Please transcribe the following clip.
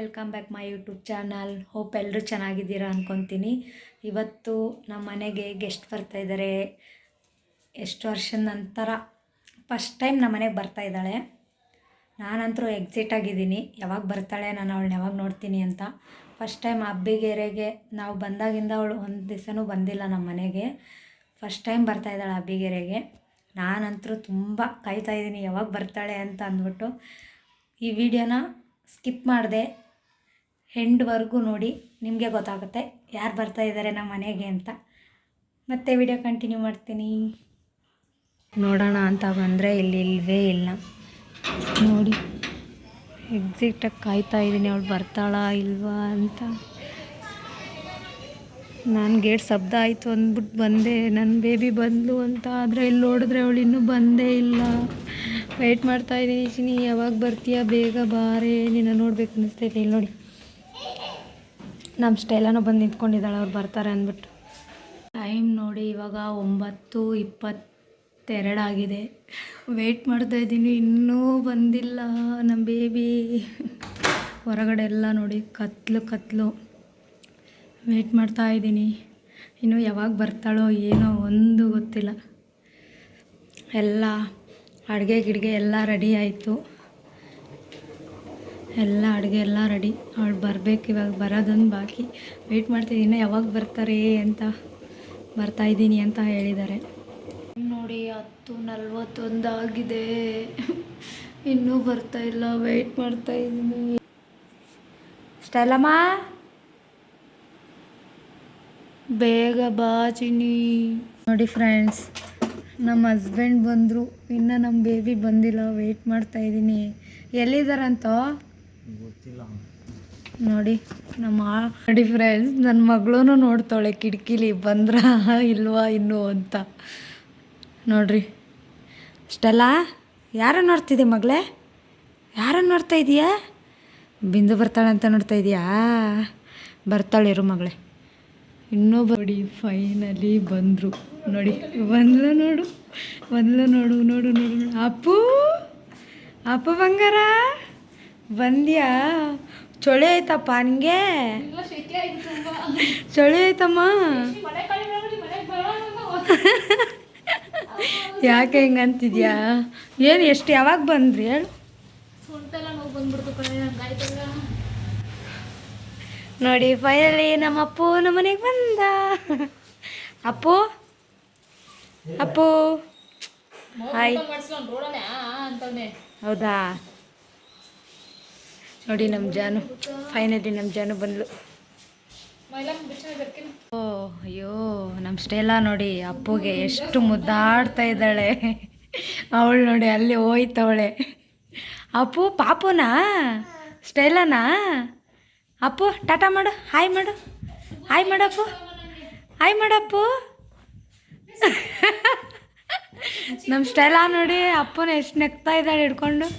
Welcome back my YouTube channel. Hope ಎಲ್ಲರೂ ಚೆನ್ನಾಗಿದ್ದೀರಾ ಅಂದ್ಕೊತೀನಿ. ಇವತ್ತು ನಮ್ಮ ಮನೆಗೆ ಗೆಸ್ಟ್ ಬರ್ತಾಯಿದ್ದಾರೆ. ಎಷ್ಟು ವರ್ಷದ ನಂತರ ಫಸ್ಟ್ ಟೈಮ್ ನಮ್ಮ ಮನೆಗೆ ಬರ್ತಾಯಿದ್ದಾಳೆ. ನಾನಂತರೂ ಎಕ್ಸಿಟ್ ಆಗಿದ್ದೀನಿ, ಯಾವಾಗ ಬರ್ತಾಳೆ, ನಾನು ಅವಳನ್ನ ಯಾವಾಗ ನೋಡ್ತೀನಿ ಅಂತ. ಫಸ್ಟ್ ಟೈಮ್ ಅಬ್ಬಿಗೆರೆಗೆ ನಾವು ಬಂದಾಗಿಂದ ಅವಳು ಒಂದು ದಿವಸನೂ ಬಂದಿಲ್ಲ ನಮ್ಮ ಮನೆಗೆ. First time ಬರ್ತಾಯಿದ್ದಾಳೆ ಅಬ್ಬಿಗೆರೆಗೆ. ನಾನಂತರೂ ತುಂಬ ಕಾಯ್ತಾಯಿದ್ದೀನಿ ಯಾವಾಗ ಬರ್ತಾಳೆ ಅಂತ ಅಂದ್ಬಿಟ್ಟು. ಈ ವಿಡಿಯೋನ ಸ್ಕಿಪ್ ಮಾಡಿದೆ ಎಂಡ್ವರೆಗೂ ನೋಡಿ, ನಿಮಗೆ ಗೊತ್ತಾಗುತ್ತೆ ಯಾರು ಬರ್ತಾಯಿದ್ದಾರೆ ನಮ್ಮ ಮನೆಗೆ ಅಂತ. ಮತ್ತೆ ವಿಡಿಯೋ ಕಂಟಿನ್ಯೂ ಮಾಡ್ತೀನಿ. ನೋಡೋಣ ಅಂತ ಬಂದರೆ ಇಲ್ಲಿ ಇಲ್ಲವೇ ಇಲ್ಲ ನೋಡಿ. ಎಕ್ಸಿಟಾಗಿ ಕಾಯ್ತಾ ಇದ್ದೀನಿ ಅವಳು ಬರ್ತಾಳಾ ಇಲ್ವಾ ಅಂತ. ನಾನು ಗೇಟ್ ಶಬ್ದ ಆಯಿತು ಅಂದ್ಬಿಟ್ಟು ಬಂದೆ, ನನ್ನ ಬೇಬಿ ಬಂದಳು ಅಂತ. ಆದರೆ ಇಲ್ಲಿ ನೋಡಿದ್ರೆ ಅವಳು ಇನ್ನೂ ಬಂದೇ ಇಲ್ಲ. ವೆಯ್ಟ್ ಮಾಡ್ತಾಯಿದ್ದೀನಿ. ಚಿನಿ ಯಾವಾಗ ಬರ್ತೀಯಾ, ಬೇಗ ಬಾರೆ, ನಿನ್ನ ನೋಡ್ಬೇಕು ಅನ್ನಿಸ್ತೈತೆ. ಇಲ್ಲಿ ನೋಡಿ ನಮ್ಮ ಸ್ಟೈಲನೂ ಬಂದು ನಿಂತ್ಕೊಂಡಿದ್ದಾಳೆ ಅವ್ರು ಬರ್ತಾರೆ ಅಂದ್ಬಿಟ್ಟು. ಟೈಮ್ ನೋಡಿ ಇವಾಗ 9:22 ಆಗಿದೆ. ವೆಯ್ಟ್ ಮಾಡ್ತಾಯಿದ್ದೀನಿ, ಇನ್ನೂ ಬಂದಿಲ್ಲ ನಮ್ಮ ಬೇಬಿ. ಹೊರಗಡೆ ಎಲ್ಲ ನೋಡಿ ಕತ್ಲು. ವೆಯ್ಟ್ ಮಾಡ್ತಾಯಿದ್ದೀನಿ, ಇನ್ನೂ ಯಾವಾಗ ಬರ್ತಾಳೋ ಏನೋ ಒಂದು ಗೊತ್ತಿಲ್ಲ. ಎಲ್ಲ ಅಡುಗೆ ಗಿಡ್ಗೆ ಎಲ್ಲ ರೆಡಿ ಆಯಿತು. ಎಲ್ಲ ಅಡುಗೆ ಎಲ್ಲ ರೆಡಿ. ಅವಳು ಬರಬೇಕು, ಇವಾಗ ಬರೋದೊಂದು ಬಾಕಿ. ವೆಯ್ಟ್ ಮಾಡ್ತಿದ್ದೀನಿ ಯಾವಾಗ ಬರ್ತಾರೆ ಅಂತ. ಬರ್ತಾಯಿದ್ದೀನಿ ಅಂತ ಹೇಳಿದ್ದಾರೆ. ನೋಡಿ 10:41 ಆಗಿದೆ, ಇನ್ನೂ ಬರ್ತಾಯಿಲ್ಲ. ವೆಯ್ಟ್ ಮಾಡ್ತಾಯಿದ್ದೀನಿ. ಸ್ಟೈಲಮ್ಮ ಬೇಗ ಬಾ ಚಿನ್ನಿ. ನೋಡಿ ಫ್ರೆಂಡ್ಸ್, ನಮ್ಮ ಹಸ್ಬೆಂಡ್ ಬಂದರು, ಇನ್ನು ನಮ್ಮ ಬೇಬಿ ಬಂದಿಲ್ಲ. ವೆಯ್ಟ್ ಮಾಡ್ತಾಯಿದ್ದೀನಿ. ಎಲ್ಲಿದ್ದಾರಂತ ಗೊತ್ತಿಲ್ಲ. ನೋಡಿ ನೋಡಿ ಫ್ರೆಂಡ್ಸ್, ನನ್ನ ಮಗಳೂ ನೋಡ್ತಾಳೆ ಕಿಟಕಿಲಿ, ಬಂದ್ರಾ ಇಲ್ವಾ ಇನ್ನೂ ಅಂತ. ನೋಡ್ರಿ ಅಷ್ಟೆಲ್ಲ. ಯಾರು ನೋಡ್ತಿದ್ದೆ ಮಗಳೇ, ಯಾರನ್ನು ನೋಡ್ತಾ ಇದೀಯಾ? ಬಿಂದು ಬರ್ತಾಳೆ ಅಂತ ನೋಡ್ತಾ ಇದೀಯಾ? ಬರ್ತಾಳಿರು ಮಗಳೇ. ಇನ್ನೂ ನೋಡಿ ಫೈನಲಿ ಬಂದರು. ನೋಡಿ ಬಂದ್ಲು ನೋಡು. ನೋಡು. ಅಪ್ಪು ಬಂಗಾರ ಬಂದ್ಯಾ? ಚಳಿ ಆಯ್ತಪ್ಪ ನಿನಗೆ? ಚಳಿ ಆಯ್ತಮ್ಮ? ಯಾಕೆ ಹಿಂಗಂತಿದ್ಯಾ? ಏನು ಎಷ್ಟು ಯಾವಾಗ ಬಂದ್ರಿ ಹೇಳು? ನೋಡಿ ಫೈನಲಿ ನಮ್ಮ ಅಪ್ಪು ನಮ್ಮ ಮನೆಗೆ ಬಂದ. ಅಪ್ಪು ಹಾಯ್. ಹೌದಾ? ನೋಡಿ ನಮ್ಮ ಜಾನು, ಫೈನಲಿ ನಮ್ಮ ಜಾನು ಬಂದ್ಲು. ಓ ಅಯ್ಯೋ, ನಮ್ಮ ಸ್ಟೆಲ್ಲ ನೋಡಿ ಅಪ್ಪುಗೆ ಎಷ್ಟು ಮುದ್ದಾಡ್ತಾ ಇದ್ದಾಳೆ. ಅವಳು ನೋಡಿ ಅಲ್ಲಿ ಹೋಯ್ತವಳೆ. ಅಪ್ಪು ಪಾಪುನಾ ಸ್ಟೈಲನಾ? ಅಪ್ಪು ಟಾಟಾ ಮಾಡು, ಹಾಯ್ ಮಾಡಪ್ಪು. ನಮ್ಮ ಸ್ಟೈಲ ನೋಡಿ ಅಪ್ಪನ ಎಷ್ಟು ನೆಗ್ತಾ ಇದ್ದಾಳೆ ಹಿಡ್ಕೊಂಡು.